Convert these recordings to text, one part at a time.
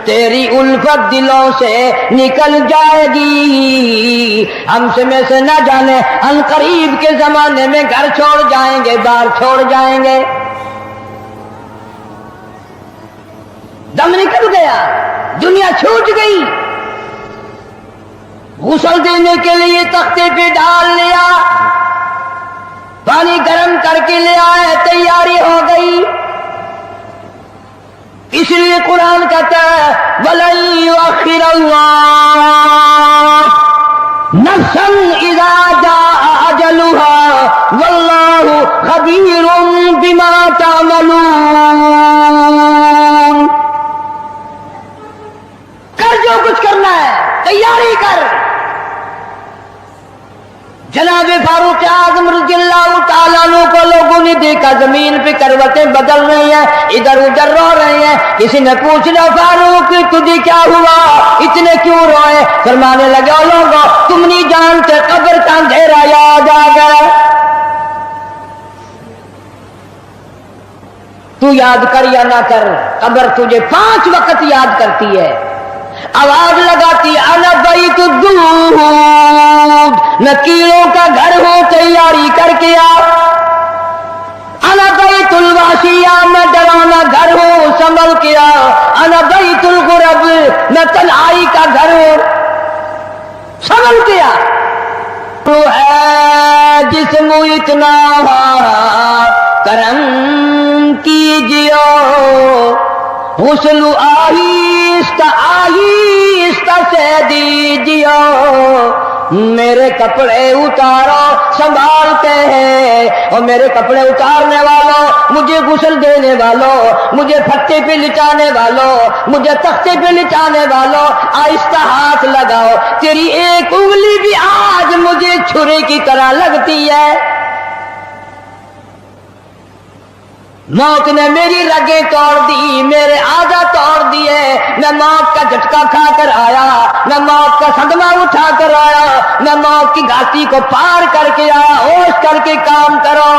تیری الفت دلوں سے نکل جائے گی. ہم سے میں سے نہ جانے ان قریب کے زمانے میں گھر چھوڑ جائیں گے، بار چھوڑ جائیں گے. دم نکل گیا، دنیا چھوٹ گئی. غسل دینے کے لیے تختے پہ ڈال لیا، پانی گرم کر کے لے آئے، تیاری ہو گئی. اس لیے قرآن کہتا ہے وَلَن يُؤَخِّرَ اللَّهُ نَفْسًا إِذَا جَاءَ أَجَلُهَا وَاللَّهُ خَبِيرٌ بِمَا تَعْمَلُونَ. کر جو کچھ کرنا ہے، تیاری کر. جناب فاروق اعظم رضی اللہ تعالیٰ عنہ کو لوگوں نے دیکھا زمین پہ کروٹیں بدل رہی ہیں، ادھر ادھر رو رہے ہیں. کسی نے پوچھ لیا فاروق تجھے کیا ہوا، اتنے کیوں روئے؟ فرمانے لگے او لوگوں تم نہیں جانتے قبر کا اندھیرا یاد آ گیا. تو یاد کر یا نہ کر، قبر تجھے 5 وقت یاد کرتی ہے. آواز لگاتی انا بیت الدود، میں کیڑوں کا گھر ہوں، تیاری کر کے آ. انا بیت الواشیہ، میں ڈرانا گھر ہوں، سنبھل کے آ. انا بیت الغرب، میں تنہائی کا گھر ہوں، سنبھل کے آ. تو ہے جسم اتنا کرم کیجیو، غسل آہستہ آہستہ سے دیجیو. میرے کپڑے اتارو سنبھالتے ہیں، اور میرے کپڑے اتارنے والوں، مجھے غسل دینے والوں، مجھے پھٹے پہ لٹانے والوں، مجھے تختے پہ لٹانے والوں، آہستہ ہاتھ لگاؤ. تیری ایک انگلی بھی آج مجھے چھری کی طرح لگتی ہے. موت نے میری رگیں توڑ دی، میرے اعضا توڑ دیے. میں موت کا جھٹکا کھا کر آیا، میں موت کا صدمہ اٹھا کر آیا، میں موت کی گھاٹی کو پار کر کے آیا. ہوش کر کے کام کرو.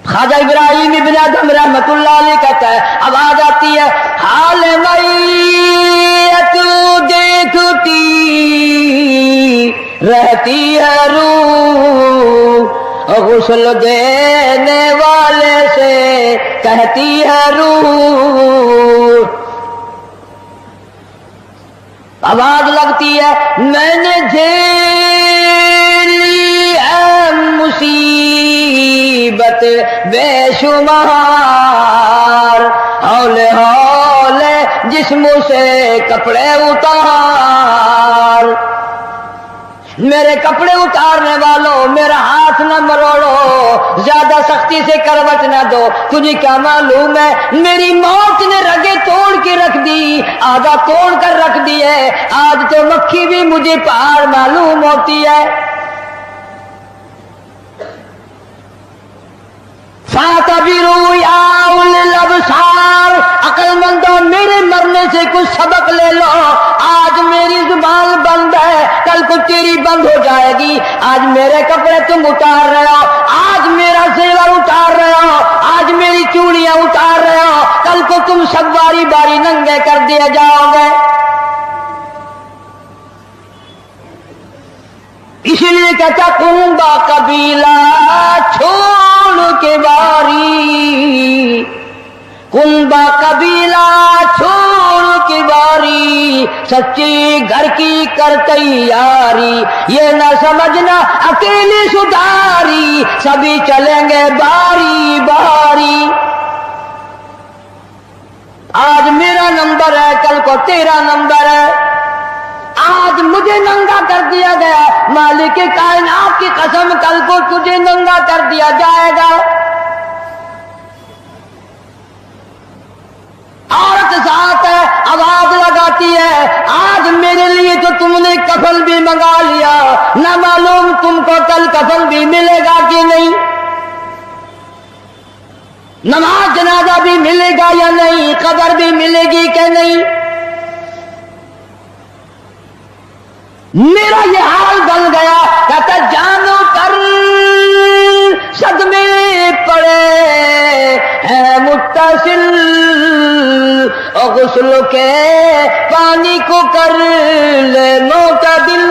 خواجہ ابراہیم ابن ادم رحمت اللہ علیہ کہتا ہے، آواز آتی ہے حال میت دیکھتی رہتی ہے روح، غسل دینے والے سے کہتی ہے روح. آواز لگتی ہے میں نے جھیلی ہے مصیبت بے شمار، ہولے ہولے جسم سے کپڑے اتار. میرے کپڑے اتارنے والوں، میرا ہاتھ نہ مروڑو، زیادہ سختی سے کروٹ نہ دو. تجھے کیا معلوم ہے میری موت نے رگیں توڑ کے رکھ دی، آدھا توڑ کر رکھ دی ہے. آج تو مکھی بھی مجھے پہاڑ معلوم ہوتی ہے. فَاعْتَبِرُوا يَا أُولِي الْأَبْصَارِ، عقل مندوں میرے مرنے سے کچھ سبق لے لو. آج میری زبان بند ہے، کل کو تیری بند ہو جائے گی. آج میرے کپڑے تم اتار رہے ہو، آج میرا زیور اتار رہے ہو، آج میری چوڑیاں اتار رہے ہو، کل کو تم سب باری باری ننگے کر دیے جاؤ گے. اسی لیے کہتا کنبا قبیلہ چھوڑ کے باری، کنبا قبیلہ چھوڑ کے باری، سچی گھر کی کر تیاری. یہ نہ سمجھنا اکیلی سدھاری، سبھی چلیں گے باری باری. آج میرا نمبر ہے، کل کو تیرا نمبر ہے. آج مجھے ننگا کر دیا گیا، مالک کائنات کی قسم کل کو تجھے ننگا کر دیا جائے گا. عورت ذات ہے، آواز لگاتی ہے آج میرے لیے تو تم نے کفن بھی منگا لیا، نہ معلوم تم کو کل کفن بھی ملے گا کہ نہیں، نماز جنازہ بھی ملے گا یا نہیں، قبر بھی ملے گی کہ نہیں. میرا یہ حال بن گیا. کہتا جانو پر صدمے پڑے ہیں مجھ متصل اور غسل کے پانی کو کر لے معتدل.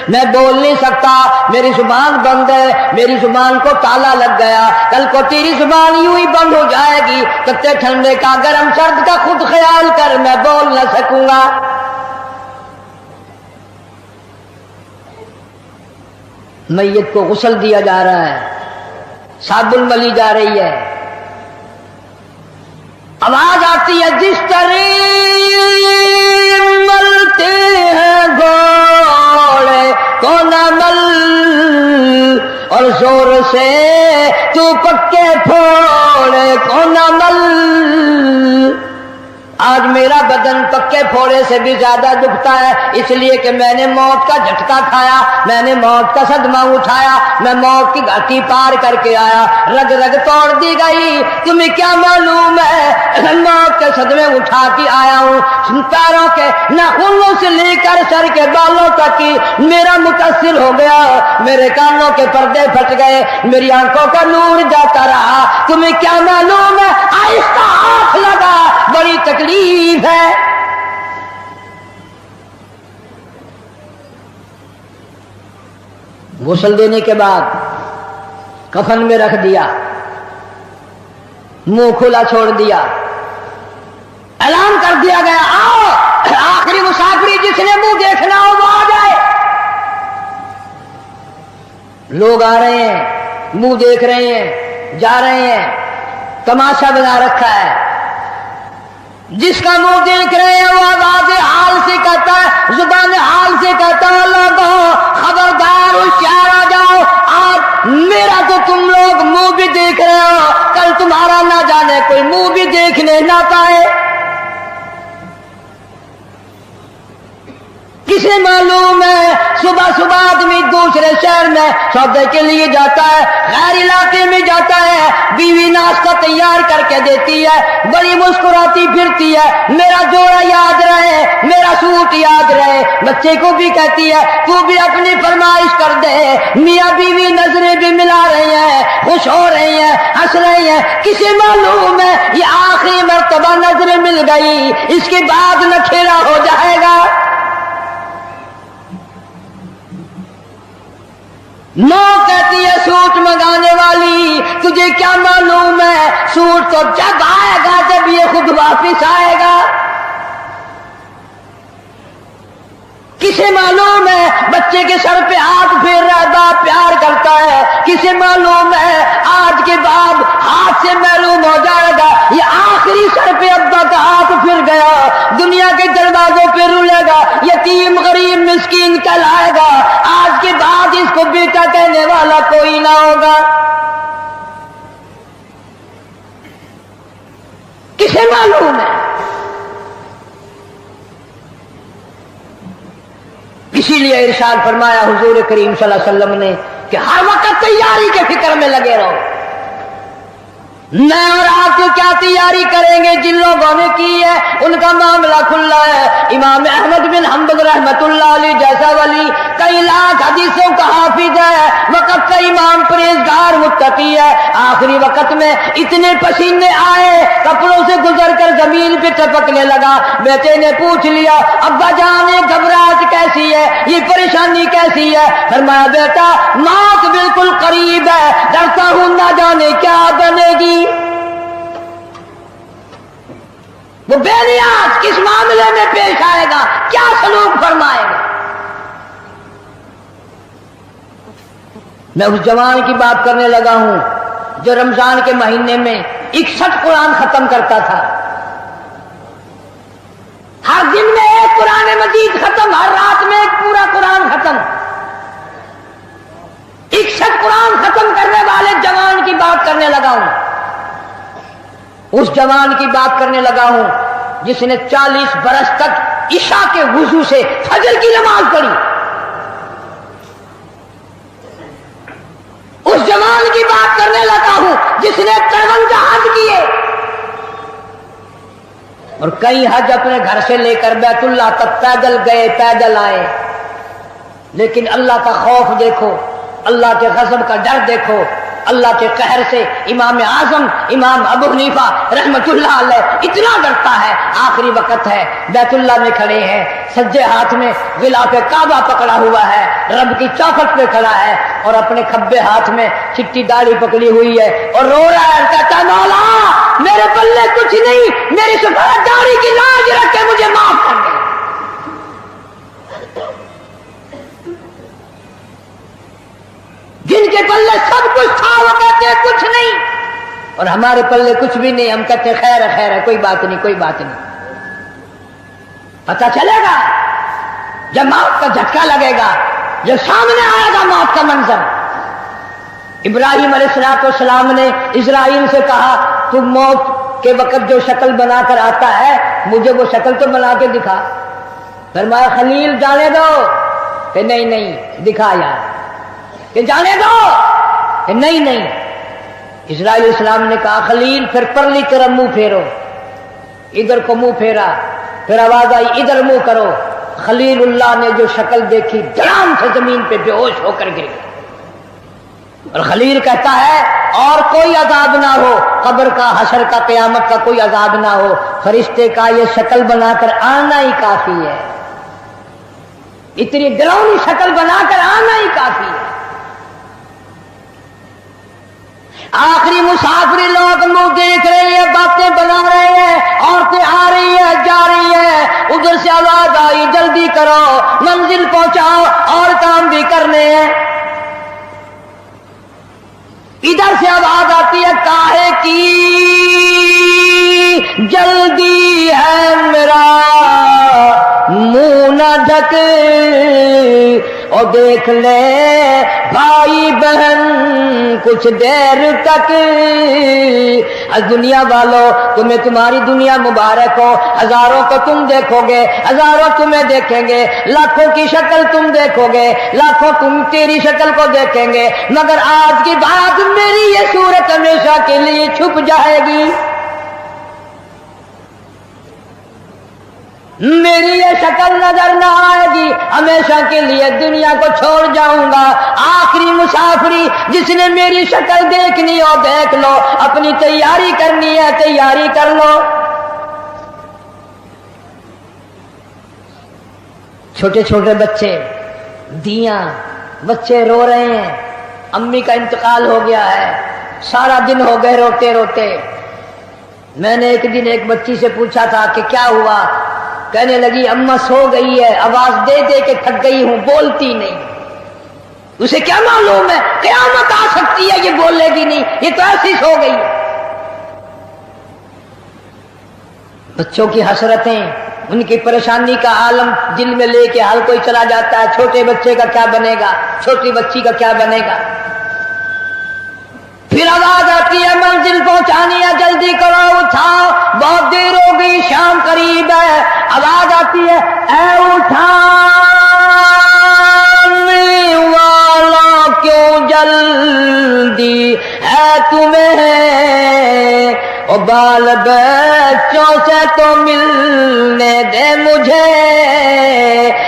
میں بول نہیں سکتا، میری زبان بند ہے، میری زبان کو تالا لگ گیا، کل کو تیری زبان یوں ہی بند ہو جائے گی، کتے ٹھنڈے کا گرم سرد کا خود خیال کر، میں بول نہ سکوں گا. میت کو غسل دیا جا رہا ہے، صابن ملی جا رہی ہے، آواز آتی ہے جس طرح ملتے ہیں گھوڑے کو نہ مل، اور زور سے تو پکے پھوڑے کو نہ مل. آج میرا بدن پکے پھوڑے سے بھی زیادہ دکھتا ہے، اس لیے کہ میں نے موت کا جھٹکا کھایا، میں نے موت کا صدمہ اٹھایا، میں موت کی گھاٹی پار کر کے آیا، رگ رگ توڑ دی گئی. تمہیں کیا معلوم ہے موت کے صدمے اٹھا کے آیا ہوں، پیروں کے ناخنوں سے لے کر سر کے بالوں تک کی میرا متاثر ہو گیا، میرے کانوں کے پردے پھٹ گئے، میری آنکھوں کا نور جاتا رہا. تمہیں کیا معلوم ہے آہستہ ہاتھ لگا، بڑی تکلیف ہے. غسل دینے کے بعد کفن میں رکھ دیا، منہ کھلا چھوڑ دیا، اعلان کر دیا گیا آؤ آخری مسافری جس نے منہ دیکھنا ہو وہ آ جائے. لوگ آ رہے ہیں، منہ دیکھ رہے ہیں، جا رہے ہیں، تماشا بنا رکھا ہے. جس کا منہ دیکھ رہے ہیں وہ آواز حال سے کہتا ہے، زبان حال سے کہتا ہے لوگوں خبردار ہوشیار آ جاؤ، آج میرا تو تم لوگ منہ بھی دیکھ رہے ہو، کل تمہارا نہ جانے کوئی منہ بھی دیکھنے نہ پائے. کسے معلوم ہے صبح صبح آدمی دوسرے شہر میں سودے کے لیے جاتا ہے، غیر علاقے میں جاتا ہے، بیوی ناشتہ تیار کر کے دیتی ہے، بڑی مسکراتی پھرتی ہے، میرا جوڑا یاد رہے، میرا سوٹ یاد رہے. بچے کو بھی کہتی ہے تو بھی اپنی فرمائش کر دے. میاں بیوی نظریں بھی ملا رہی ہیں، خوش ہو رہی ہیں، ہنس رہی ہیں. کسے معلوم ہے یہ آخری مرتبہ نظریں مل گئی، اس کے بعد نکھیرا ہو جائے گا. نو کہتی ہے سوٹ منگانے والی تجھے کیا معلوم ہے سوٹ تو جب آئے گا جب یہ خود واپس آئے گا. کسے معلوم ہے بچے کے سر پہ ہاتھ پھیر رہا باپ پیار کرتا ہے، کسے معلوم ہے آج کے بعد ہاتھ سے معلوم ہو جائے گا یہ آخری سر پہ ابا کا ہاتھ پھر گیا، دنیا کے دروازوں پہ رولے گا، یتیم غریب مسکین کہلائے گا، آج کے بعد اس کو بیٹا کہنے والا کوئی نہ ہوگا. کسے معلوم ہے؟ اسی لیے ارشاد فرمایا حضور کریم صلی اللہ علیہ وسلم نے کہ ہر وقت تیاری کے فکر میں لگے رہو. میں اور آپ کو کیا تیاری کریں گے؟ جن لوگوں نے کی ہے ان کا معاملہ کھلا ہے. امام احمد بن حنبل رحمت اللہ علیہ جیسا ولی کئی لاکھ حدیثوں کا حافظ ہے، وقت کا امام پرہیزگار متقی ہے، آخری وقت میں اتنے پسینے آئے کپڑوں سے گزر کر زمین پہ ٹپکنے لگا. بیٹے نے پوچھ لیا ابا جان یہ گھبراہٹ کیسی ہے، یہ پریشانی کیسی ہے؟ فرمایا بیٹا موت بالکل قریب ہے، ڈرتا ہوں نہ جانے کیا بنے گی. وہ بے نیاز کس معاملے میں پیش آئے گا، کیا سلوک فرمائے گا. میں اس جوان کی بات کرنے لگا ہوں جو رمضان کے مہینے میں 61 قرآن ختم کرتا تھا. ہر دن میں ایک قرآن مجید ختم، ہر رات میں ایک پورا قرآن ختم. 61 قرآن ختم کرنے والے جوان کی بات کرنے لگا ہوں. اس جوان کی بات کرنے لگا ہوں جس نے 40 برس تک عشاء کے وضو سے فجر کی نماز پڑھی. اس جوان کی بات کرنے لگا ہوں جس نے 53 حج کیے اور کئی حج اپنے گھر سے لے کر بیت اللہ تک پیدل گئے پیدل آئے. لیکن اللہ کا خوف دیکھو، اللہ کے غضب کا ڈر دیکھو. اللہ کے قہر سے امام اعظم امام ابو حنیفہ رحمت اللہ علیہ اتنا ڈرتا ہے، آخری وقت ہے، بیت اللہ میں کھڑے ہیں، سجے ہاتھ میں غلاف کعبہ پکڑا ہوا ہے، رب کی چوکھٹ پہ کھڑا ہے اور اپنے کھبے ہاتھ میں چٹی داڑھی پکڑی ہوئی ہے اور رو رہا ہے، کہتا ہے مولا میرے پلے کچھ نہیں، میری سفید داڑھی کی لاج رکھ کے مجھے معاف کر دے۔ جن کے پلے سب کچھ تھا وہ کہتے ہیں کچھ نہیں، اور ہمارے پلے کچھ بھی نہیں، ہم کہتے ہیں خیر ہے خیر ہے، کوئی بات نہیں کوئی بات نہیں۔ پتہ چلے گا جب موت کا جھٹکا لگے گا، جب سامنے آئے گا موت کا منظر۔ ابراہیم علیہ السلام نے اسرائیل سے کہا تم موت کے وقت جو شکل بنا کر آتا ہے مجھے وہ شکل تو بنا کے دکھا۔ فرمایا خلیل جانے دو، کہ نہیں نہیں دکھا یار، کہ جانے دو، کہ نہیں نہیں۔ اسرائیل علیہ السلام نے کہا خلیل پھر پرلی طرف منہ پھیرو، ادھر کو منہ پھیرا، پھر آواز آئی ادھر منہ کرو۔ خلیل اللہ نے جو شکل دیکھی دھڑام سے زمین پہ بے ہوش ہو کر گر گیا۔ اور خلیل کہتا ہے اور کوئی عذاب نہ ہو، قبر کا، حشر کا، قیامت کا کوئی عذاب نہ ہو، فرشتے کا یہ شکل بنا کر آنا ہی کافی ہے، اتنی ڈراؤنی شکل بنا کر آنا ہی کافی ہے۔ آخری مسافری لوگ منہ دیکھ رہے ہیں، باتیں بنا رہے ہیں، عورتیں آ رہی ہیں جا رہی ہیں، ادھر سے آواز آئی جلدی کرو منزل پہنچاؤ اور کام بھی کرنے ہیں۔ ادھر سے آواز آتی ہے کاہے کی جلدی ہے میرا منہ نہ ڈھک، اور دیکھ لے بھائی بہن کچھ دیر تک۔ از دنیا والوں تمہیں تمہاری دنیا مبارک ہو، ہزاروں کو تم دیکھو گے، ہزاروں تمہیں دیکھیں گے، لاکھوں کی شکل تم دیکھو گے، لاکھوں تم تیری شکل کو دیکھیں گے، مگر آج کی بات میری یہ صورت ہمیشہ کے لیے چھپ جائے گی، میری یہ شکل نظر نہ آئے گی، ہمیشہ کے لیے دنیا کو چھوڑ جاؤں گا۔ آخری مسافری جس نے میری شکل دیکھنی ہو دیکھ لو، اپنی تیاری کرنی ہے تیاری کر لو۔ چھوٹے چھوٹے بچے، دیاں، بچے رو رہے ہیں، امی کا انتقال ہو گیا ہے، سارا دن ہو گئے روتے روتے۔ میں نے ایک دن ایک بچی سے پوچھا تھا کہ کیا ہوا، کہنے لگی اماں سو گئی ہے، آواز دے دے کے تھک گئی ہوں، بولتی نہیں۔ اسے کیا معلوم ہے قیامت آ سکتی ہے، یہ بولے گی نہیں، یہ تو ایسی سو گئی ہے۔ بچوں کی حسرتیں، ان کی پریشانی کا عالم دل میں لے کے ہر کوئی چلا جاتا ہے، چھوٹے بچے کا کیا بنے گا، چھوٹی بچی کا کیا بنے گا۔ پھر آواز آتی ہے منزل پہنچانی ہے جلدی کرو اٹھاؤ، بہت دیر ہو گئی شام قریب ہے۔ آواز آتی ہے اے اٹھانے والا کیوں جلدی ہے تمہیں، او بال بچوں سے تو ملنے دے مجھے،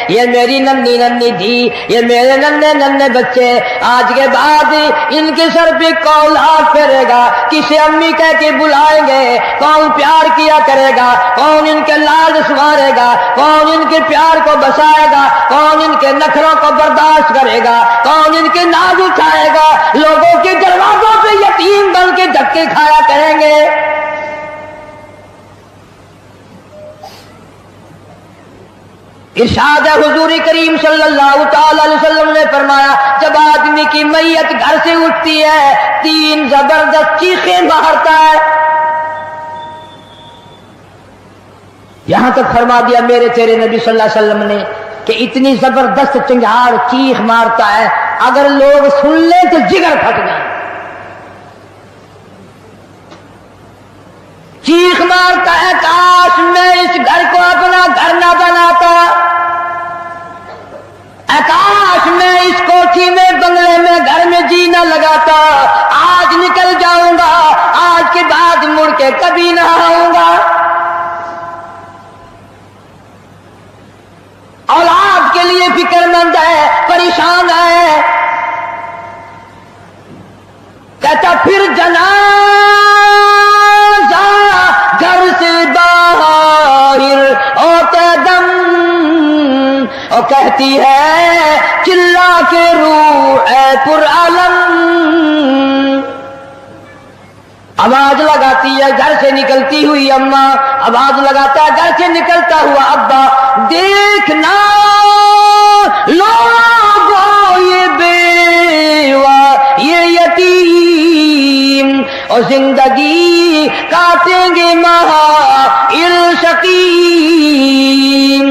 یہ میری ننھی ننھی تھی، یہ میرے ننھے ننھے بچے، آج کے بعد ان کے سر پہ کون ہاتھ پھیرے گا، کسے امی کہہ کے بلائیں گے، کون پیار کیا کرے گا، کون ان کے لاڈ سنوارے گا، کون ان کے پیار کو بسائے گا، کون ان کے نخروں کو برداشت کرے گا، کون ان کے ناز اٹھائے گا، لوگوں کے دروازوں پہ یتیم بن کے دھکے کھایا کریں گے۔ ارشاد حضور کریم صلی اللہ تعالی علیہ وسلم نے فرمایا جب آدمی کی میت گھر سے اٹھتی ہے 3 زبردست چیخیں مارتا ہے، یہاں تک فرما دیا میرے تیرے نبی صلی اللہ علیہ وسلم نے کہ اتنی زبردست چنگھاڑ چیخ مارتا ہے اگر لوگ سن لیں تو جگر پھٹ جائے۔ چیخ مارتا ہے کاش میں اس گھر کو اپنا گھر نہ بناتا، کاش میں اس کوٹھی میں بنگلے میں گھر میں جی نہ لگاتا، آج نکل جاؤں گا، آج کے بعد مڑ کے کبھی نہ آؤں گا۔ اولاد کے لیے فکر مند ہے، پریشان ہے، کہتا پھر جنازہ گھر سے باہر ہوتے دم اور کہتی ہے چلا کے روح اے پرعالم، آواز لگاتی ہے گھر سے نکلتی ہوئی اماں، آواز لگاتا ہے گھر سے نکلتا ہوا ابا، دیکھنا لوگوں یہ بیوہ یہ یتیم اور زندگی کاٹیں گے مہائل شقیم۔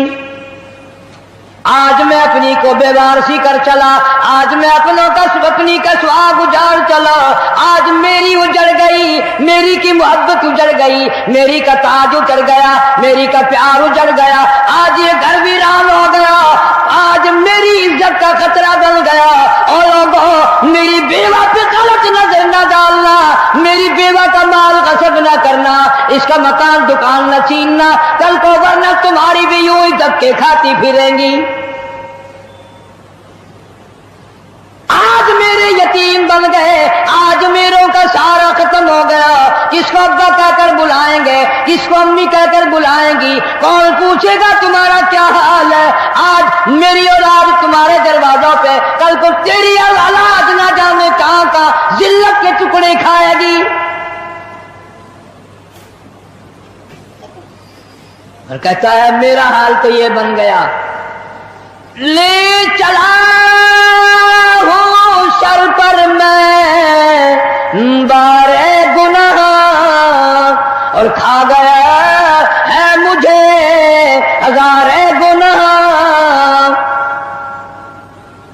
آج میں اپنی کو بیوارسی کر چلا، آج میں اپنی کا سواگ اجاڑ چلا، آج میری اجڑ گئی، میری کی محبت اجڑ گئی، میری کا تاج اجڑ گیا، میری کا پیار اجڑ گیا، آج یہ گھر ویران ہو گیا، آج میری عزت کا خطرہ بن گیا۔ اور لوگوں میری بیوہ پہ غلط نظر نہ ڈالنا، میری بیوہ کا مال غصب نہ کرنا، اس کا مکان دکان نہ چھیننا، کل کو ورنہ تمہاری بھی یوں ہی دھکے کھاتی پھریں گی۔ آج میرے یتیم بن گئے، آج میروں کا سارا ختم ہو گیا، کس کو ابا کہہ کر بلائیں گے، کس کو امی کہہ کر بلائیں گی، کون پوچھے گا تمہارا کیا حال ہے؟ آج میری اولاد تمہارے دروازوں پہ، کل کو تیری اولاد نہ جانے کہاں کا ذلت کے ٹکڑے کھائے گی۔ اور کہتا ہے میرا حال تو یہ بن گیا، لے چلا ہوں سر پر میں بارے گناہ اور کھا گیا ہے مجھے ہزارے گناہ۔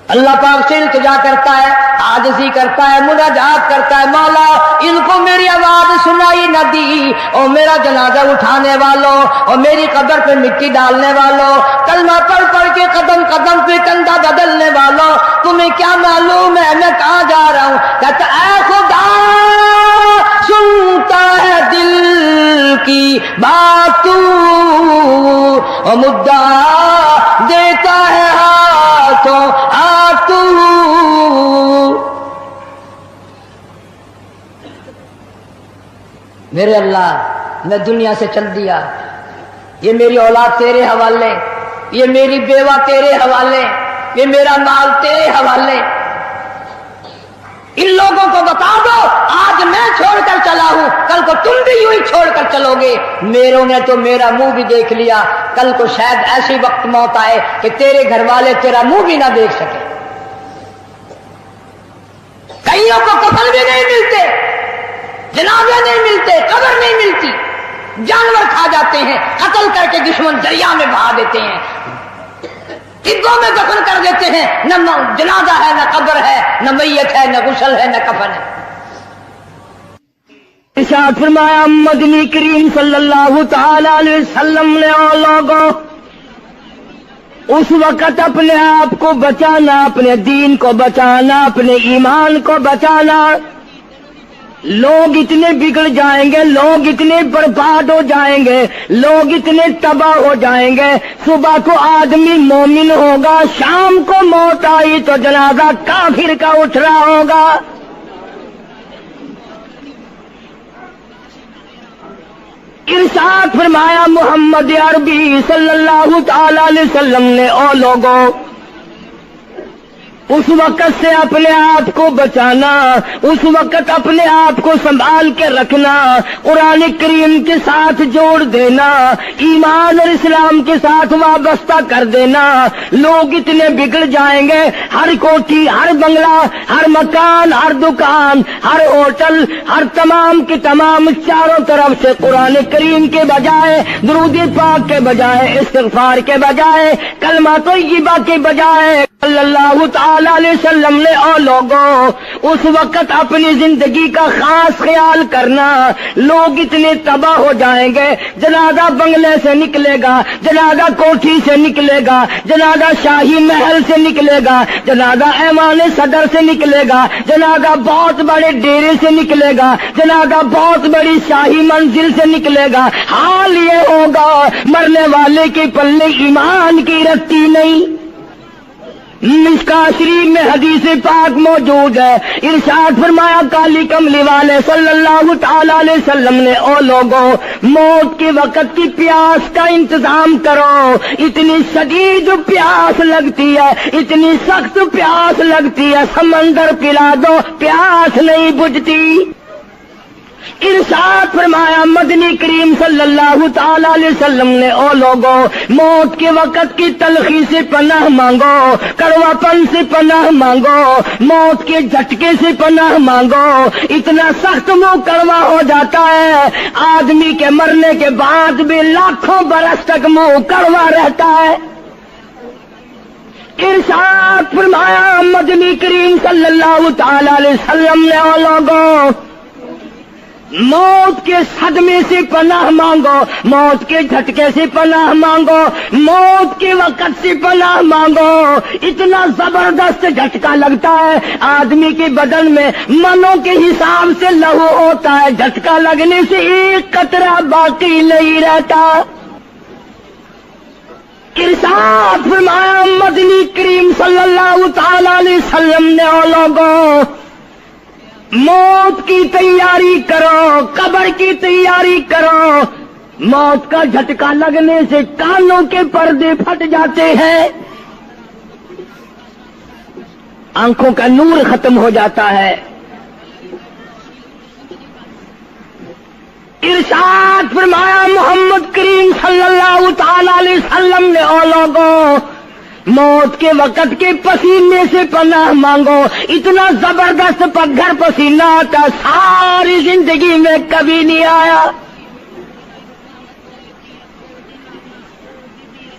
اللہ پاک سے التجا کرتا ہے، عاجزی کرتا ہے، مناجات کرتا ہے، مولا ان کو میری آواز سنائی نہ دی، اور میرا جنازہ اٹھانے والوں اور میری قبر پہ مٹی ڈالنے والوں، کلمہ پڑھ پڑھ کے قدم قدم پہ کندھا بدلنے والوں، تمہیں کیا معلوم ہے میں کہاں جا رہا ہوں؟ کہتا اے خدا سنتا ہے دل کی بات تو، اور مدعا دیتا ہے ہاتھوں ہاتھ تو۔ میرے اللہ میں دنیا سے چل دیا، یہ میری اولاد تیرے حوالے، یہ میری بیوہ تیرے حوالے، یہ میرا مال تیرے حوالے۔ ان لوگوں کو بتا دو آج میں چھوڑ کر چلا ہوں، کل کو تم بھی یوں ہی چھوڑ کر چلو گے۔ میروں نے تو میرا منہ بھی دیکھ لیا، کل کو شاید ایسی وقت موت آئے کہ تیرے گھر والے تیرا منہ بھی نہ دیکھ سکے۔ کئیوں کو کفن بھی نہیں ملتے، جنازے نہیں ملتے، قبر نہیں ملتی، جانور کھا جاتے ہیں، قتل کر کے دشمن دریا میں بہا دیتے ہیں، ٹگوں میں دفن کر دیتے ہیں، نہ جنازہ ہے نہ قبر ہے نہ میت ہے نہ غسل ہے نہ کفن ہے۔ ارشاد فرمایا مدنی کریم صلی اللہ تعالی علیہ وسلم نے لوگوں اس وقت اپنے آپ کو بچانا، اپنے دین کو بچانا، اپنے ایمان کو بچانا۔ لوگ اتنے بگڑ جائیں گے، لوگ اتنے برباد ہو جائیں گے، لوگ اتنے تباہ ہو جائیں گے، صبح کو آدمی مومن ہوگا، شام کو موت آئی تو جنازہ کافر کا اٹھ رہا ہوگا۔ ارشاد فرمایا محمد عربی صلی اللہ تعالی علیہ وسلم نے او لوگوں اس وقت سے اپنے آپ کو بچانا، اس وقت اپنے آپ کو سنبھال کے رکھنا، قرآن کریم کے ساتھ جوڑ دینا، ایمان اور اسلام کے ساتھ وابستہ کر دینا۔ لوگ اتنے بگڑ جائیں گے، ہر کوٹھی، ہر بنگلہ، ہر مکان، ہر دکان، ہر ہوٹل، ہر تمام کے تمام چاروں طرف سے قرآن کریم کے بجائے، درود پاک کے بجائے، استغفار کے بجائے، کلمہ طیبہ کے بجائے صلی اللہ تعالی علیہ وسلم نے او لوگوں اس وقت اپنی زندگی کا خاص خیال کرنا۔ لوگ اتنے تباہ ہو جائیں گے، جنازہ بنگلے سے نکلے گا، جنازہ کوٹھی سے نکلے گا، جنازہ شاہی محل سے نکلے گا، جنازہ ایوان صدر سے نکلے گا، جنازہ بہت بڑے ڈیرے سے نکلے گا، جنازہ بہت بڑی شاہی منزل سے نکلے گا۔ حال یہ ہوگا مرنے والے کے پلے ایمان کی رتی نہیں۔ مشکا شریف میں حدیث پاک موجود ہے، ارشاد فرمایا کالی کملی والے صلی اللہ تعالی علیہ وسلم نے، او لوگوں موت کے وقت کی پیاس کا انتظام کرو، اتنی شدید پیاس لگتی ہے، اتنی سخت پیاس لگتی ہے، سمندر پلا دو پیاس نہیں بجھتی۔ ارشاد فرمایا مدنی کریم صلی اللہ تعالی علیہ وسلم نے، او لوگوں موت کے وقت کی تلخی سے پناہ مانگو، کڑوا پن سے پناہ مانگو، موت کے جھٹکے سے پناہ مانگو، اتنا سخت منہ کڑوا ہو جاتا ہے، آدمی کے مرنے کے بعد بھی لاکھوں برس تک منہ کڑوا رہتا ہے۔ ارشاد فرمایا مدنی کریم صلی اللہ تعالی علیہ وسلم نے، او لوگوں موت کے صدمے سے پناہ مانگو، موت کے جھٹکے سے پناہ مانگو، موت کے وقت سے پناہ مانگو، اتنا زبردست جھٹکا لگتا ہے، آدمی کے بدن میں منوں کے حساب سے لہو ہوتا ہے، جھٹکا لگنے سے ایک قطرہ باقی نہیں رہتا۔ ارشاد فرمایا مدنی کریم صلی اللہ تعالی علیہ وسلم نے، او لوگوں موت کی تیاری کرو، قبر کی تیاری کرو، موت کا جھٹکا لگنے سے کانوں کے پردے پھٹ جاتے ہیں، آنکھوں کا نور ختم ہو جاتا ہے۔ ارشاد فرمایا محمد کریم صلی اللہ تعالی علیہ وسلم نے، او لوگوں موت کے وقت کے پسینے سے پناہ مانگو، اتنا زبردست پگھر پسینہ آتا ساری زندگی میں کبھی نہیں آیا۔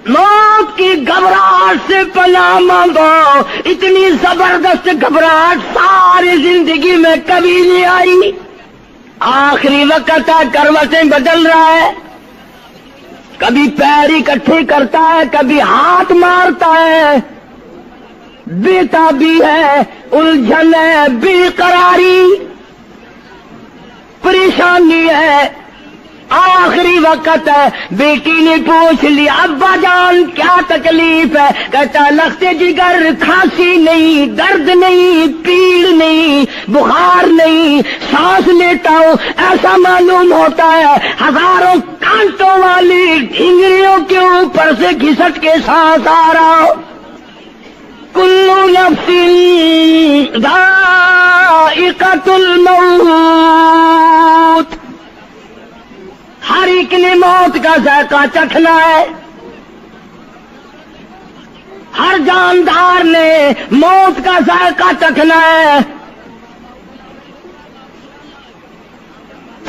موت کی گھبراہٹ سے پناہ مانگو، اتنی زبردست گھبراہٹ ساری زندگی میں کبھی نہیں آئی۔ آخری وقت ہے، کروٹیں بدل رہا ہے، کبھی پیر اکٹھے کرتا ہے، کبھی ہاتھ مارتا ہے، بےتابی ہے، الجھن ہے، بے قراری، پریشانی ہے، آخری وقت ہے۔ بیٹی نے پوچھ لیا ابا جان کیا تکلیف ہے؟ کہتا لخت جگر، کھانسی نہیں، درد نہیں، پیڑ نہیں، بخار نہیں، سانس لیتا ہوں ایسا معلوم ہوتا ہے ہزاروں کانٹوں والی ڈھنگریوں کے اوپر سے گھسٹ کے سانس آ رہا ہو۔ کلو نفس ذائقۃ الموت، ہر ایک نے موت کا ذائقہ چکھنا ہے، ہر جاندار نے موت کا ذائقہ چکھنا ہے۔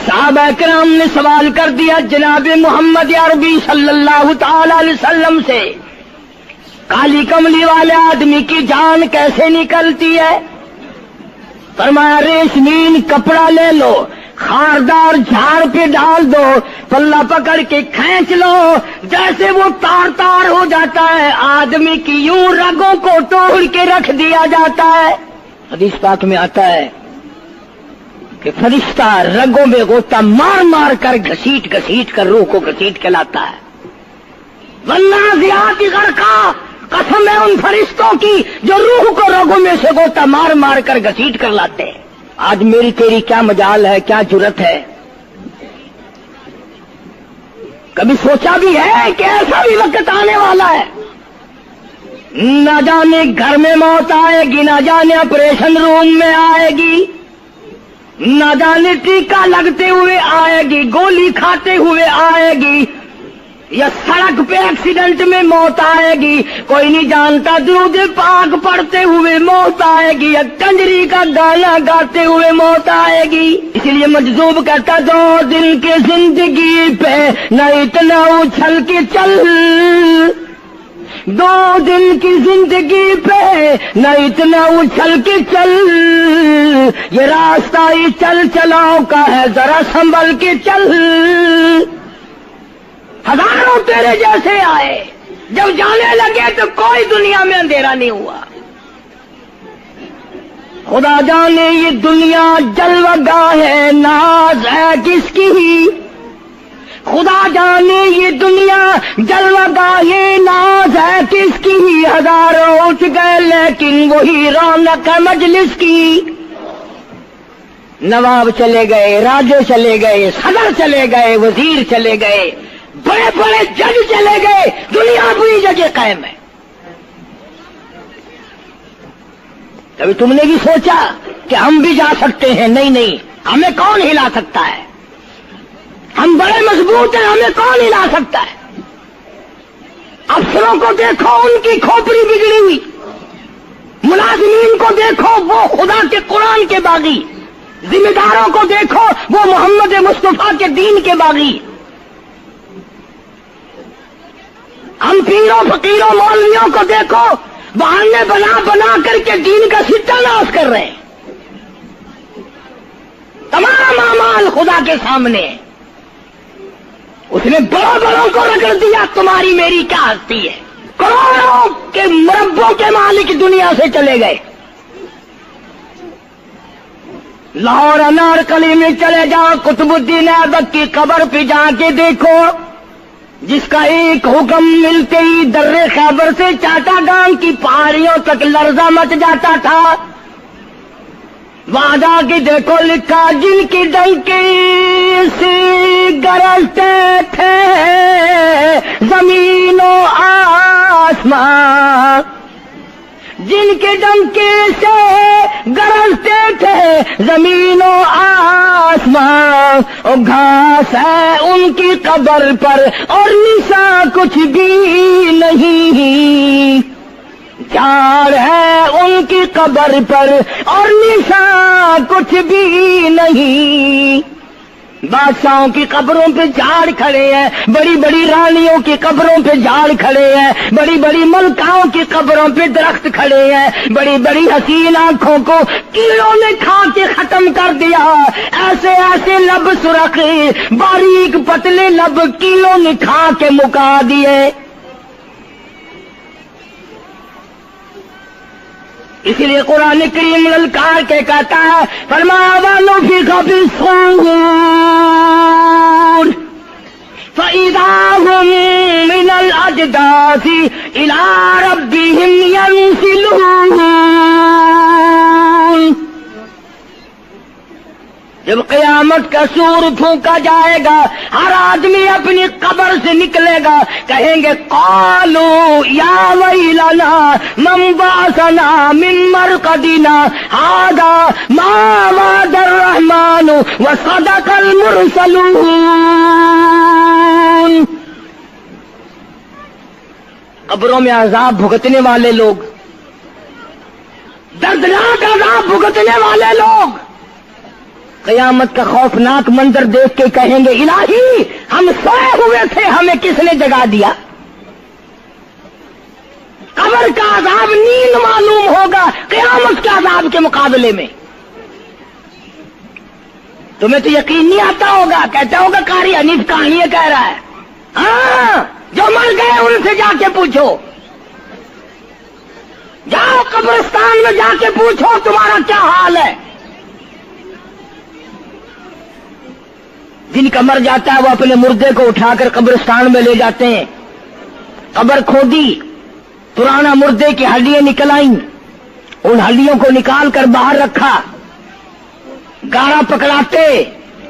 صحابہ کرام نے سوال کر دیا جناب محمد عربی صلی اللہ تعالی علیہ وسلم سے، کالی کملی والے آدمی کی جان کیسے نکلتی ہے؟ فرمایا ریشمین کپڑا لے لو، خاردار جھاڑ پہ ڈال دو، پلہ پکڑ کے کھینچ لو، جیسے وہ تار تار ہو جاتا ہے آدمی کی یوں رگوں کو توڑ کے رکھ دیا جاتا ہے۔ حدیث پاک میں آتا ہے کہ فرشتہ رگوں میں غوطہ مار مار کر گھسیٹ گھسیٹ کر روح کو گھسیٹ کے لاتا ہے۔ والنازعات غرقا، قسم ہے ان فرشتوں کی جو روح کو رگوں میں سے غوطہ مار مار کر گھسیٹ کر لاتے ہیں۔ آج میری تیری کیا مجال ہے، کیا جرت ہے؟ کبھی سوچا بھی ہے کہ ایسا بھی وقت آنے والا ہے؟ نہ جانے گھر میں موت آئے گی، نہ جانے آپریشن روم میں آئے گی، نہ جانے ٹیکا لگتے ہوئے آئے گی، گولی کھاتے ہوئے آئے گی، یا سڑک پہ ایکسیڈنٹ میں موت آئے گی، کوئی نہیں جانتا، درود پاک پڑھتے ہوئے موت آئے گی، یا کنجری کا گانا گاتے ہوئے موت آئے گی۔ اس لیے مجذوب کہتا 2 دن کی زندگی پہ نہ اتنا اچھل کے چل، 2 دن کی زندگی پہ نہ اتنا اچھل کے چل، یہ راستہ ہی چل چلاؤ کا ہے، ذرا سنبھل کے چل۔ ہزاروں تیرے جیسے آئے، جب جانے لگے تو کوئی دنیا میں اندھیرا نہیں ہوا۔ خدا جانے یہ دنیا جلوہ گاہ ہے، ناز ہے کس کی، خدا جانے یہ دنیا جلوہ گاہی ناز ہے کس کی، ہزاروں اٹھ گئے لیکن وہی رونق ہے مجلس کی۔ نواب چلے گئے، راجے چلے گئے، صدر چلے گئے، وزیر چلے گئے، بڑے بڑے جج چلے گئے، دنیا اپنی جگہ قائم ہے۔ کبھی تم نے بھی سوچا کہ ہم بھی جا سکتے ہیں؟ نہیں نہیں، ہمیں کون ہلا سکتا ہے؟ ہم بڑے مضبوط ہیں، ہمیں کون ہلا سکتا ہے؟ افسروں کو دیکھو، ان کی کھوپڑی بگڑی ہوئی، ملازمین کو دیکھو وہ خدا کے قرآن کے باغی، ذمہ داروں کو دیکھو وہ محمد مصطفیٰ کے دین کے باغی۔ ہم پیروں فقیروں مولویوں کو دیکھو، بہانے بنا بنا کر کے دین کا ستہ ناش کر رہے ہیں۔ تمام اعمال خدا کے سامنے، اس نے بڑوں بڑوں کو رگڑ دیا، تمہاری میری کیا ہستی ہے؟ کروڑوں کے مربوں کے مالک دنیا سے چلے گئے۔ لاہور انارکلی میں چلے جاؤ، قطب الدین ایبک کی قبر پہ جا کے دیکھو، جس کا ایک حکم ملتے ہی در خیبر سے چاٹا گام کی پہاڑیوں تک لرزہ مچ جاتا تھا۔ وعدہ کی دیکھو لکھا، جن کی ڈنکی سے گرجتے تھے زمین و آسمان، جن کے ڈنکی سے گرجتے تھے زمین و آسمان، اور گھاس ہے ان کی قبر پر اور نشان کچھ بھی نہیں، جھاڑ ہے ان کی قبر پر اور نشان کچھ بھی نہیں۔ بادشاہوں کی قبروں پہ جھاڑ کھڑے ہیں، بڑی بڑی رانیوں کی قبروں پہ جھاڑ کھڑے ہیں، بڑی بڑی ملکاؤں کی قبروں پہ درخت کھڑے ہیں، بڑی بڑی حسین آنکھوں کو کیڑوں نے کھا کے ختم کر دیا، ایسے ایسے لب سرخ باریک پتلے لب کیڑوں نے کھا کے مکا دیے۔ اسی لیے قرآن کریم للکار کے کہتا ہے، فرمایا وَنُفِخَ فِي الصُّورِ فَإِذَا هُم مِّنَ الْأَجْدَاثِ إِلَىٰ رَبِّهِمْ يَنسِلُونَ۔ جب قیامت کا سور پھونکا جائے گا، ہر آدمی اپنی قبر سے نکلے گا، کہیں گے قالوا یا ویلنا من بعثنا من مرقدنا هذا ما وعد الرحمن وصدق المرسلون۔ قبروں میں عذاب بھگتنے والے لوگ، دردناک عذاب بھگتنے والے لوگ قیامت کا خوفناک منظر دیکھ کے کہیں گے الہی ہم سوئے ہوئے تھے، ہمیں کس نے جگا دیا؟ قبر کا عذاب نیند معلوم ہوگا قیامت کے عذاب کے مقابلے میں۔ تمہیں تو یقین نہیں آتا ہوگا، کہتا ہوگا قاری حنیف کہانیاں کہہ رہا ہے۔ ہاں، جو مر گئے ان سے جا کے پوچھو، جاؤ قبرستان میں جا کے پوچھو تمہارا کیا حال ہے۔ جن کا مر جاتا ہے وہ اپنے مردے کو اٹھا کر قبرستان میں لے جاتے ہیں، قبر کھودی، پرانا مردے کی ہڈیاں نکل آئیں، ان ہڈیوں کو نکال کر باہر رکھا، گارا پکڑاتے،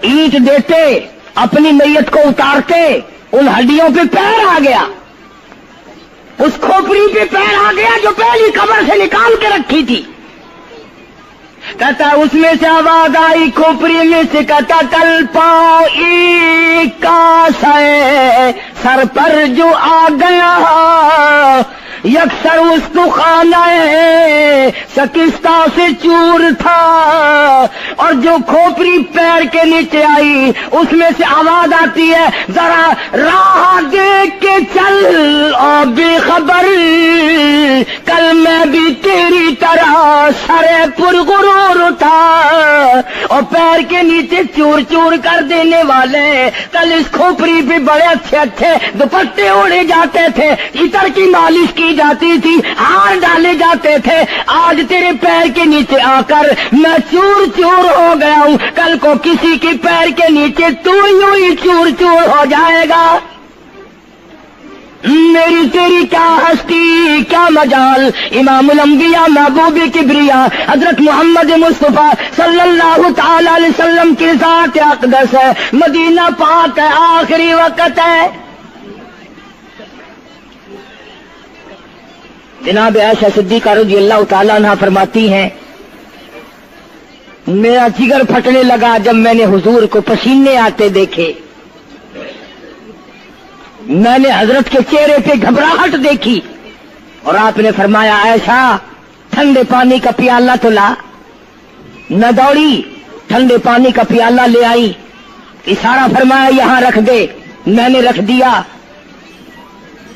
اینٹ دیتے، اپنی میت کو اتارتے، ان ہڈیوں پہ پیر آ گیا، اس کھوپڑی پہ پیر آ گیا جو پہلی قبر سے نکال کے رکھی تھی۔ کہتا اس میں سے آواز آئی کھوپڑی میں سے، کہتا کل پاؤں ایک کا سر پر جو آ گیا، یکسر اس تو خانہ سکستہ سے چور تھا، اور جو کھوپڑی پیر کے نیچے آئی اس میں سے آواز آتی ہے ذرا راہ دیکھ کے چل اور بے خبر، کل میں بھی تیری طرح سر پرغرور تھا، اور پیر کے نیچے چور چور کر دینے والے، کل اس کھوپڑی پہ بڑے اچھے اچھے دوپٹے اوڑے جاتے تھے، عطر کی مالش کی جاتی تھی، ہار ڈالے جاتے تھے، آج تیرے پیر کے نیچے آ کر میں چور چور ہو گیا ہوں، کل کو کسی کے پیر کے نیچے تو یوں ہی چور چور ہو جائے گا۔ میری تیری کیا ہستی کیا مجال، امام الانبیاء محبوب کبریا حضرت محمد مصطفیٰ صلی اللہ تعالی علیہ وسلم کی ذات اقدس ہے، مدینہ پاک ہے، آخری وقت ہے۔ جناب عائشہ صدیقہ رضی اللہ تعالیٰ عنہ فرماتی ہیں میرا جگر پھٹنے لگا جب میں نے حضور کو پسینے آتے دیکھے، میں نے حضرت کے چہرے پہ گھبراہٹ دیکھی، اور آپ نے فرمایا عائشہ ٹھنڈے پانی کا پیالہ تو لا، نہ دوڑی ٹھنڈے پانی کا پیالہ لے آئی، اشارہ فرمایا یہاں رکھ دے، میں نے رکھ دیا۔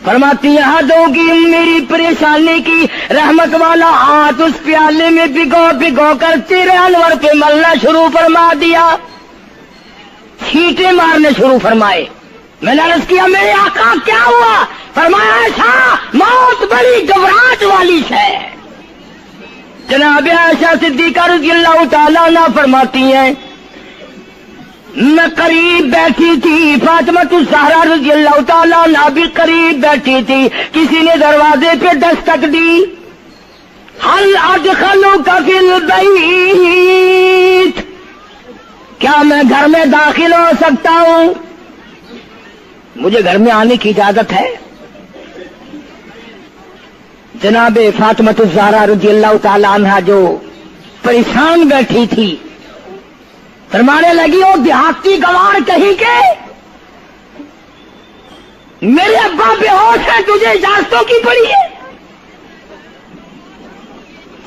فرماتی یہاں دوں گی میری پریشانی کی رحمت والا ہاتھ اس پیالے میں بھگو بھگو کر تیرے انور پہ ملنا شروع فرما دیا، چھینٹے مارنے شروع فرمائے۔ میں نے عرض کیا میرے آقا کیا ہوا؟ فرمایا ایسا موت بڑی گھبراہٹ والی ہے۔ جناب عائشہ صدیقہ رضی اللہ تعالیٰ عنہ فرماتی ہیں میں قریب بیٹھی تھی، فاطمہ الزہرا رضی اللہ تعالیٰ عنہ بھی قریب بیٹھی تھی، کسی نے دروازے پہ دستک دی، حل ادخلوک فی البیت، کیا میں گھر میں داخل ہو سکتا ہوں؟ مجھے گھر میں آنے کی اجازت ہے؟ جناب فاطمہ الزہرا رضی اللہ تعالی عنہا جو پریشان بیٹھی تھی فرمانے لگی وہ دیہاتی گوار کہیں کے میرے ابا بے ہوش ہے، تجھے اجازتوں کی پڑی ہے؟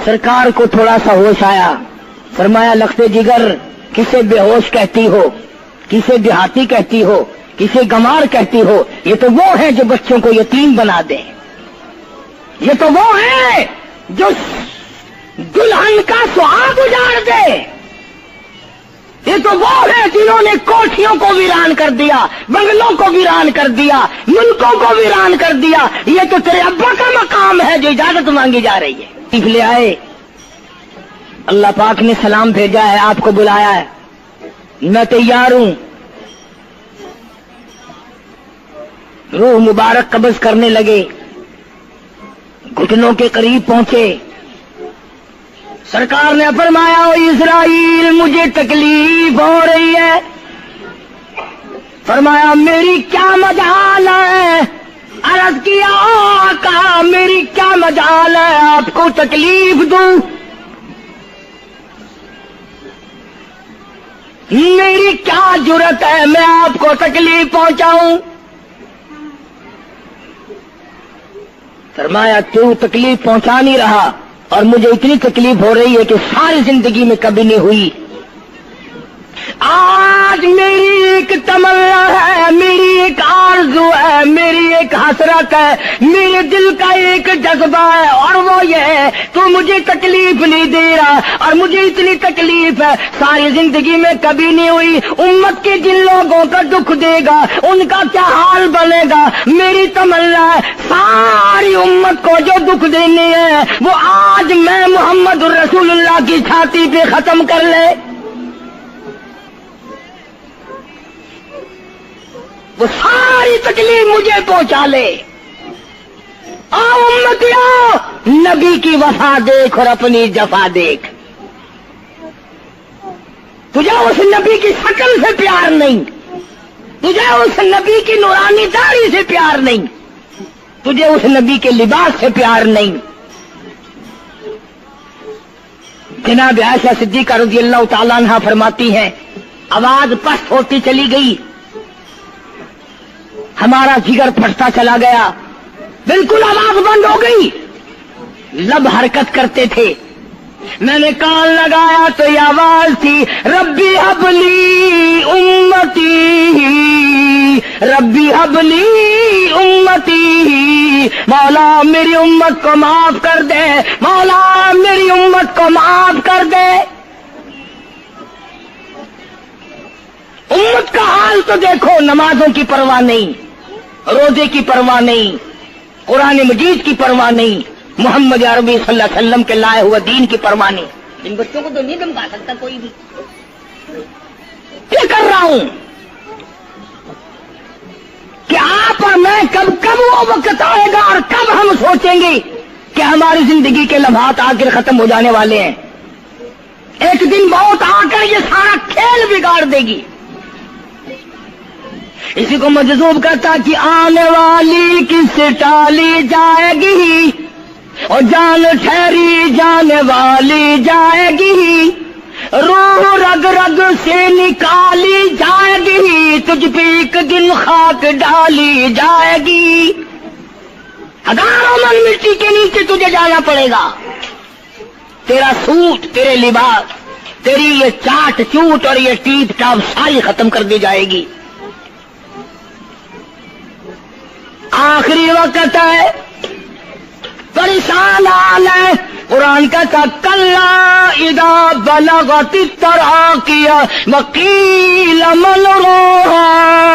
سرکار کو تھوڑا سا ہوش آیا، فرمایا لختے جگر کسے بے ہوش کہتی ہو، کسے دیہاتی کہتی ہو، کسے گمار کہتی ہو؟ یہ تو وہ ہیں جو بچوں کو یتیم بنا دیں، یہ تو وہ ہیں جو دلہن کا سہاگ اجاڑ دے، یہ تو وہ ہیں جنہوں نے کوٹھیوں کو ویران کر دیا، بنگلوں کو ویران کر دیا، ملکوں کو ویران کر دیا۔ یہ تو تیرے ابا کا مقام ہے جو اجازت مانگی جا رہی ہے۔ لے آئے، اللہ پاک نے سلام بھیجا ہے، آپ کو بلایا ہے، میں تیار ہوں۔ روح مبارک قبض کرنے لگے، گھٹنوں کے قریب پہنچے، سرکار نے فرمایا او اسرائیل مجھے تکلیف ہو رہی ہے۔ فرمایا میری کیا مجال ہے؟ عرض کیا آقا میری کیا مجال ہے آپ کو تکلیف دوں؟ میری کیا جرت ہے میں آپ کو تکلیف پہنچاؤں؟ فرمایا تو تکلیف پہنچا نہیں رہا اور مجھے اتنی تکلیف ہو رہی ہے کہ ساری زندگی میں کبھی نہیں ہوئی۔ آج میری ایک تمنا ہے، میری ایک آرزو ہے، میری ایک حسرت ہے، میرے دل کا ایک جذبہ ہے، اور وہ یہ ہے تو مجھے تکلیف نہیں دے رہا، اور مجھے اتنی تکلیف ہے ساری زندگی میں کبھی نہیں ہوئی۔ امت کے جن لوگوں کا دکھ دے گا ان کا کیا حال بنے گا؟ میری تمنا ہے ساری امت کو جو دکھ دینے ہیں وہ آج میں محمد رسول اللہ کی چھاتی پہ ختم کر لے، وہ ساری تکلیف مجھے پہنچا لے۔ آؤ امتیوں، نبی کی وفا دیکھ اور اپنی جفا دیکھ۔ تجھے اس نبی کی شکل سے پیار نہیں، تجھے اس نبی کی نورانی داڑھی سے پیار نہیں، تجھے اس نبی کے لباس سے پیار نہیں۔ جناب عائشہ صدیقہ رضی اللہ تعالیٰ عنہ فرماتی ہیں آواز پست ہوتی چلی گئی، ہمارا جگر پھٹتا چلا گیا، بالکل آواز بند ہو گئی، لب حرکت کرتے تھے۔ میں نے کان لگایا تو یہ آواز تھی ربی حبلی امتی، ربی حبلی امتی، مولا میری امت کو معاف کر دے، مولا میری امت کو معاف کر دے۔ امت کا حال تو دیکھو، نمازوں کی پرواہ نہیں، روزے کی پرواہ نہیں، قرآن مجید کی پرواہ نہیں، محمد عربی صلی اللہ علیہ وسلم کے لائے ہوئے دین کی پرواہ نہیں۔ ان بچوں کو تو نہیں دمکا سکتا کوئی بھی۔ کیا کر رہا ہوں کہ آپ اور میں ہے کب وہ وقت آئے گا اور کب ہم سوچیں گے کہ ہماری زندگی کے لمحات آخر ختم ہو جانے والے ہیں. ایک دن موت آ کر یہ سارا کھیل بگاڑ دے گی. اسی کو مجذوب کرتا کہ آنے والی کس ٹالی جائے گی اور جان ٹھہری جانے والی جائے گی, روح رگ رگ سے نکالی جائے گی, تجھ پہ ایک دن خاک ڈالی جائے گی. ہزاروں من مٹی کے نیچے تجھے جانا پڑے گا. تیرا سوٹ, تیرے لباس, تیری یہ چاٹ چوٹ اور یہ ٹیپ ٹاپ ساری ختم کر دی جائے گی. آخری وقت ہے, پریشان حال ہے. قرآن کہتا کلا اذا بلغت التراقی وقیل من راق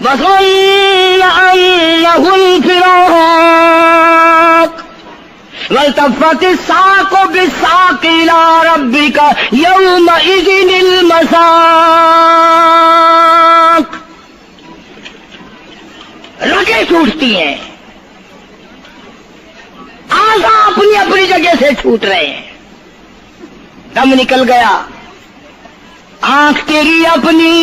وظن انه الفراق والتفت الساق بالساق الى ربك يومئذ المساق. رگیں ٹوٹتی ہیں, اعضاء اپنی اپنی جگہ سے چھوٹ رہے ہیں, دم نکل گیا. آنکھ تیری اپنی,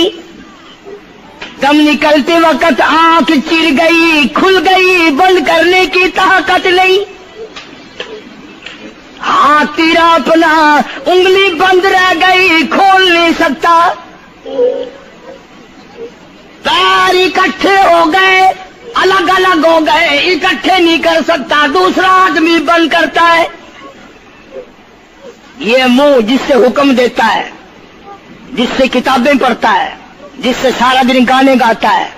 دم نکلتے وقت آنکھ چر گئی, کھل گئی, بند کرنے کی طاقت نہیں. ہاتھ تیرا اپنا, انگلی بند رہ گئی, کھول نہیں سکتا. پیر اکٹھے ہو گئے, الگ الگ ہو گئے, اکٹھے نہیں کر سکتا. دوسرا آدمی بند کرتا ہے. یہ منہ جس سے حکم دیتا ہے, جس سے کتابیں پڑھتا ہے, جس سے سارا دن گانے گاتا ہے,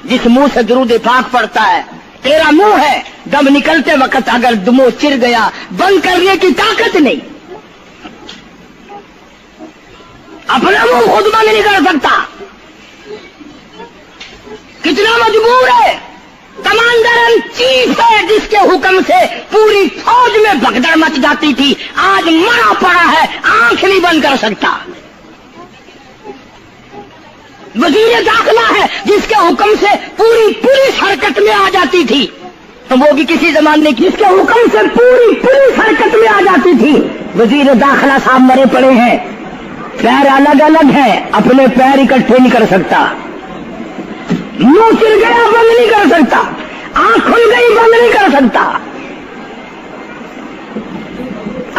جس منہ سے درود پاک پڑھتا ہے, تیرا منہ ہے. دم نکلتے وقت اگر منہ چر گیا, بند کرنے کی طاقت نہیں. اپنا منہ خود بند نہیں کر سکتا. کتنا مجبور ہے. کمانڈر ان چیف ہے جس کے حکم سے پوری فوج میں بھگدڑ مچ جاتی تھی, آج مرا پڑا ہے, آنکھ نہیں بند کر سکتا. وزیر داخلہ ہے جس کے حکم سے پوری پولیس حرکت میں آ جاتی تھی, تو وہ بھی کسی زمانے کی, جس کے حکم سے پوری پولیس حرکت میں آ جاتی تھی. وزیر داخلہ صاحب مرے پڑے ہیں, پیر الگ الگ ہیں, اپنے پیر اکٹھے نہیں کر سکتا. منہ چل گیا, بند نہیں کر سکتا. آنکھ کھل گئی, بند نہیں کر سکتا.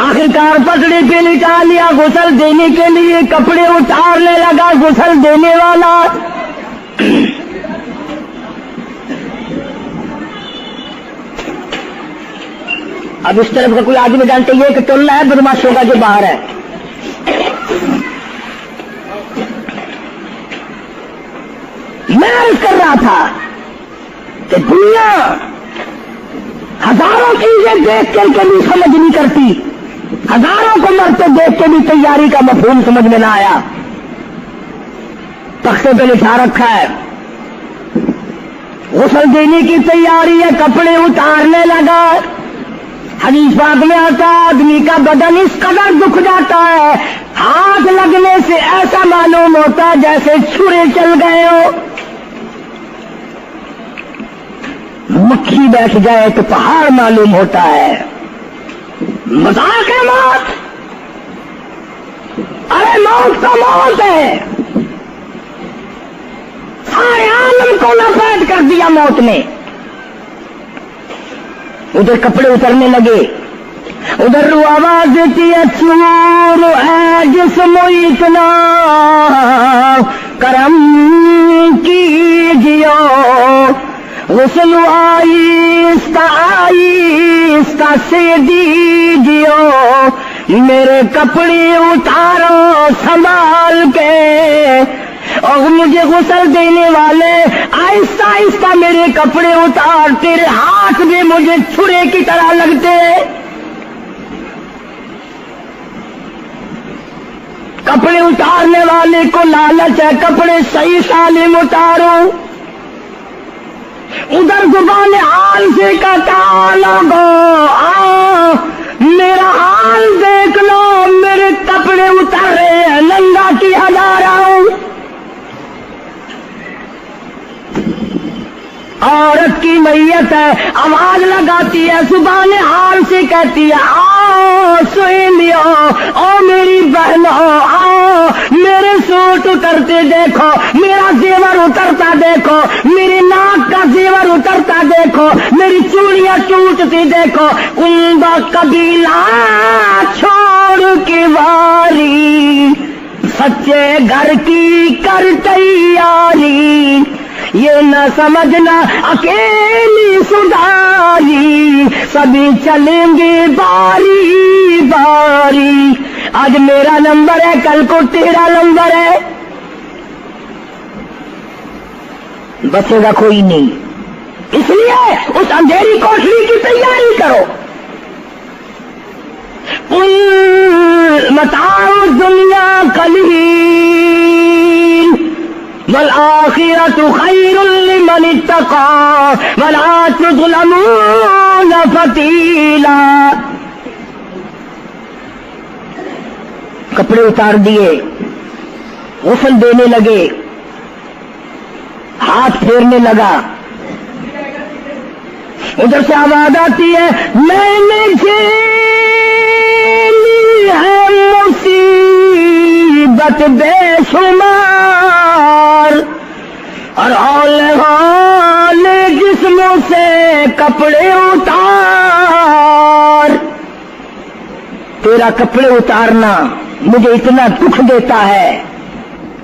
آخرکار پٹڑی پہ لٹا لیا, غسل دینے کے لیے کپڑے اتارنے لگا غسل دینے والا. اب اس طرف کا کوئی آدمی جانتے یہ کہ تلنا ہے بدماشوں کا جو باہر ہے. میں عرض کر رہا تھا کہ دنیا ہزاروں چیزیں دیکھ کر کے بھی سمجھ نہیں کرتی, ہزاروں کو مرتے دیکھ کے بھی تیاری کا مفہوم سمجھ میں نہ آیا. تختے پہ لکھا رکھا ہے غسل دینے کی تیاری ہے, کپڑے اتارنے لگا. حدیث پاک میں آتا آدمی کا بدن اس قدر دکھ جاتا ہے, ہاتھ لگنے سے ایسا معلوم ہوتا جیسے چھرے چل گئے ہو. مکھی بیٹھ جائے تو پہاڑ معلوم ہوتا ہے. مذاق ہے موت. ارے موت تو موت ہے. سارے عالم کو لپیٹ کر دیا موت نے. ادھر کپڑے اترنے لگے, ادھر آواز دیتی ہے چور ہے جسم اتنا کرم کیجیو, غسل آہستہ آہستہ سے دیجیو, میرے کپڑے اتارو سنبھال کے, اور مجھے غسل دینے والے آہستہ آہستہ میرے کپڑے اتار, تیرے ہاتھ بھی مجھے چھرے کی طرح لگتے. کپڑے اتارنے والے کو لالچ ہے کپڑے صحیح سالم اتارو. ادھر زبان حال سے کہتا لوگو میرا حال دیکھ لو, میرے کپڑے اتارے ننگا کی ہزار آؤں. میت ہے، آواز لگاتی ہے، زبان حال سے کہتی ہے آؤ سہیلیو، او میری بہنوں آؤ، میرے سوٹ اترتے دیکھو، میرا زیور اترتا دیکھو، میری ناک کا زیور اترتا دیکھو، میری چوڑیاں ٹوٹتی دیکھو، کنبا قبیلہ چھوڑ کے واری، سچے گھر کی کر تیاری، یہ نہ سمجھنا اکیلی سدھاری، سبھی چلیں گے باری باری، آج میرا نمبر ہے کل کو تیرا نمبر ہے، بچے گا کوئی نہیں، اس لیے اس اندھیری کوٹری کی تیاری کرو۔ متاع الدنیا قلیل والآخرۃ خیر لمن اتقى ولا تظلمون فتیلا۔ کپڑے اتار دیے، غسل دینے لگے، ہاتھ پھیرنے لگا، ادھر سے آواز آتی ہے میں نے ہے مصیبت بے شمار، اور اول جسموں سے کپڑے اتار، تیرا کپڑے اتارنا مجھے اتنا دکھ دیتا ہے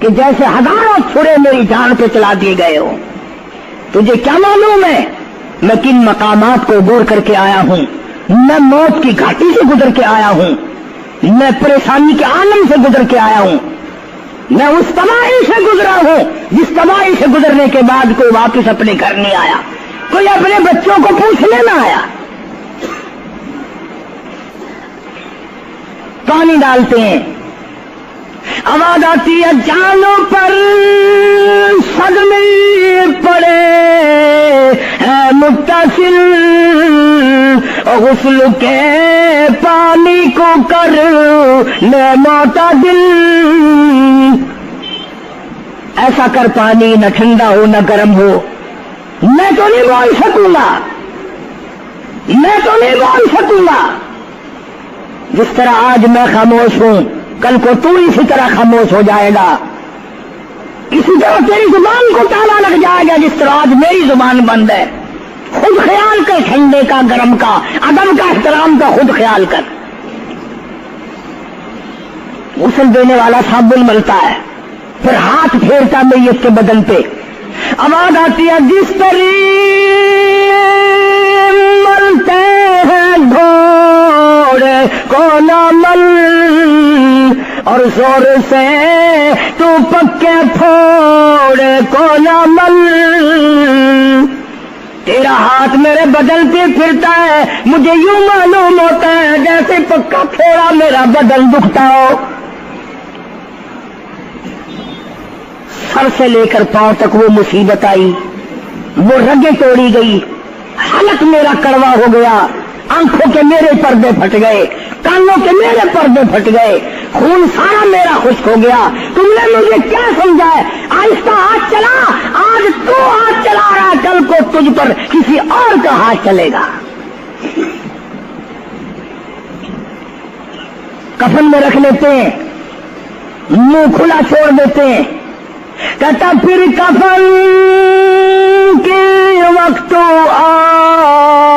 کہ جیسے ہزاروں چھڑے میری جان پہ چلا دیے گئے ہو۔ تجھے کیا معلوم ہے میں کن مقامات کو عبور کر کے آیا ہوں، میں موت کی گھاٹی سے گزر کے آیا ہوں، میں پریشانی کے عالم سے گزر کے آیا ہوں، میں اس تباہی سے گزرا ہوں جس تباہی سے گزرنے کے بعد کوئی واپس اپنے گھر نہیں آیا، کوئی اپنے بچوں کو پوچھنے نہ آیا۔ پانی ڈالتے ہیں، آواز آتی ہے جانوں پر صدمے پڑے ہے متصل، غسل کے پانی کو کر لے معتدل، ایسا کر پانی نہ ٹھنڈا ہو نہ گرم ہو، میں تو نہیں بول سکوں گا، میں تو نہیں بول سکوں گا، جس طرح آج میں خاموش ہوں کل کو تو اسی طرح خاموش ہو جائے گا، اسی طرح تیری زبان کو تالا لگ جائے گا جس طرح آج میری زبان بند ہے۔ خود خیال کر، ٹھنڈے کا گرم کا ادب کا احترام کا خود خیال کر۔ غسل دینے والا صابن ملتا ہے، پھر ہاتھ پھیرتا میت کے بدن پہ، آواز آتی ہے جس طرح ملتے ہیں گھوڑے کو نہ مل، اور زور سے تو پکے پھوڑے کو نہ مل، تیرا ہاتھ میرے بدن پہ پھرتا ہے، مجھے یوں معلوم ہوتا ہے جیسے پکا پھوڑا میرا بدن دکھتا ہو، سر سے لے کر پاؤں تک وہ مصیبت آئی، وہ رگیں توڑی گئی، حلق میرا کڑوا ہو گیا، آنکھوں کے میرے پردے پھٹ گئے، کانوں کے میرے پردے پھٹ گئے، خون سارا میرا خشک ہو گیا، تم نے مجھے کیا سمجھا ہے؟ آہستہ ہاتھ چلا، آج تو ہاتھ چلا رہا، کل کو تجھ پر کسی اور کا ہاتھ چلے گا۔ کفن میں رکھ لیتے ہیں، منہ کھلا چھوڑ دیتے ہیں، کہتا پھر کفن کے وقت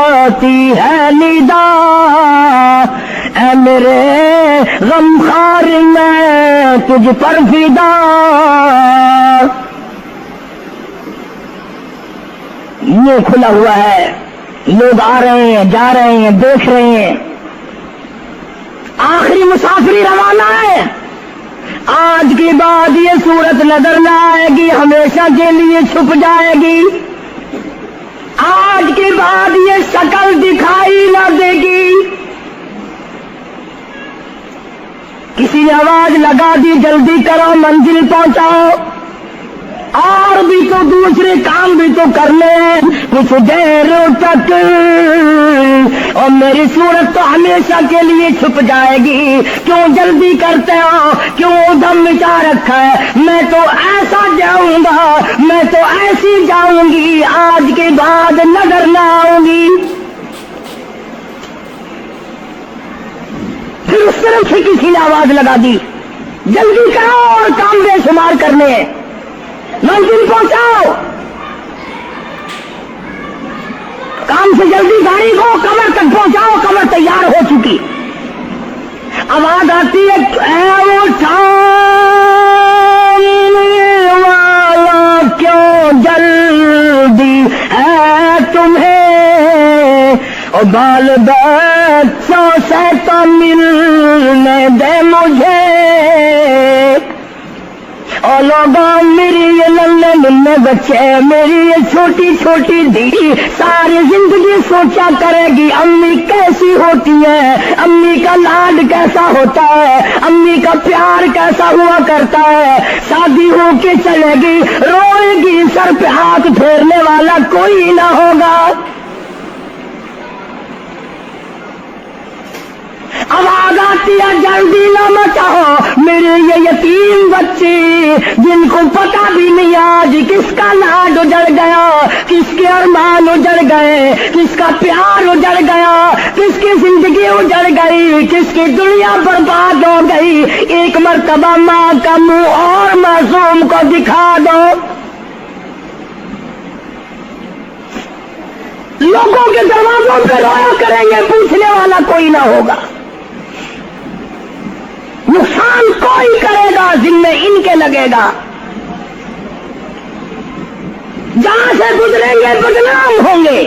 آتی ہے ندا، اے میرے غمخوار میں تجھ پر فدا، یہ کھلا ہوا ہے، لوگ آ رہے ہیں جا رہے ہیں دیکھ رہے ہیں، آخری مسافری روانہ ہے، آج کے بعد یہ صورت نظر نہ آئے گی، ہمیشہ کے لیے چھپ جائے گی، آج کے بعد یہ شکل دکھائی نہ دے گی۔ کسی نے آواز لگا دی جلدی کرو منزل پہنچاؤ، اور بھی تو دوسرے کام بھی تو کر لیں کچھ دیر تک، اور میری صورت تو ہمیشہ کے لیے چھپ جائے گی، کیوں جلدی کرتے ہو، کیوں ادھم مچا رکھا ہے، میں تو ایسا جاؤں گا، میں میں تو ایسی جاؤں گی آج کے بعد نظر نہ آؤں گی. پھر اس طرف سے کسی نے آواز لگا دی جلدی کرو اور کام بے شمار کرنے ہیں, منزل پہنچاؤ. کام سے جلدی گاڑی کو قبر تک پہنچاؤ, قبر تیار ہو چکی. آواز آتی ہے اے وہ والا کیوں جلدی ہے تمہیں, اور بال بچوں سے تو ملنے دے مجھے. اور لوگوں میری یہ للے للے بچے, میری یہ چھوٹی چھوٹی دھی ساری زندگی سوچا کرے گی امی کیسی ہوتی ہے, امی کا لاڈ کیسا ہوتا ہے, امی کا پیار کیسا ہوا کرتا ہے. شادی ہو کے چلے گی, روئے گی, سر پہ ہاتھ پھیرنے والا کوئی نہ ہوگا. آواز آتی ہے جلدی نہ مچاؤ, میرے یہ یتیم بچے جن کو پتا بھی نہیں آج کس کا لاڈ اجڑ گیا, کس کے ارمان اجڑ گئے, کس کا پیار اجڑ گیا, کس کی زندگی اجڑ گئی, کس کی دنیا برباد ہو گئی. ایک مرتبہ ماں کا منہ اور معصوم کو دکھا دو. لوگوں کے دروازوں پہ رویا کریں گے, پوچھنے والا کوئی نہ ہوگا. نقصان کوئی کرے گا ذمہ ان کے لگے گا. جہاں سے گزریں گے بدنام ہوں گے.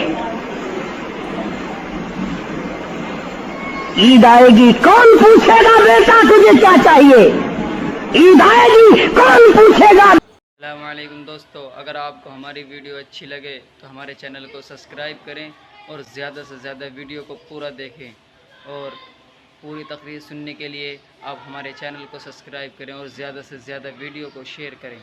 عید آئے گی کون پوچھے گا بیٹا تجھے کیا چاہیے, عید آئے گی کون پوچھے گا. السلام علیکم دوستو, اگر آپ کو ہماری ویڈیو اچھی لگے تو ہمارے چینل کو سبسکرائب کریں اور زیادہ سے زیادہ ویڈیو کو پورا دیکھیں, اور پوری تقریر سننے کے لیے آپ ہمارے چینل کو سبسکرائب کریں اور زیادہ سے زیادہ ویڈیو کو شیئر کریں.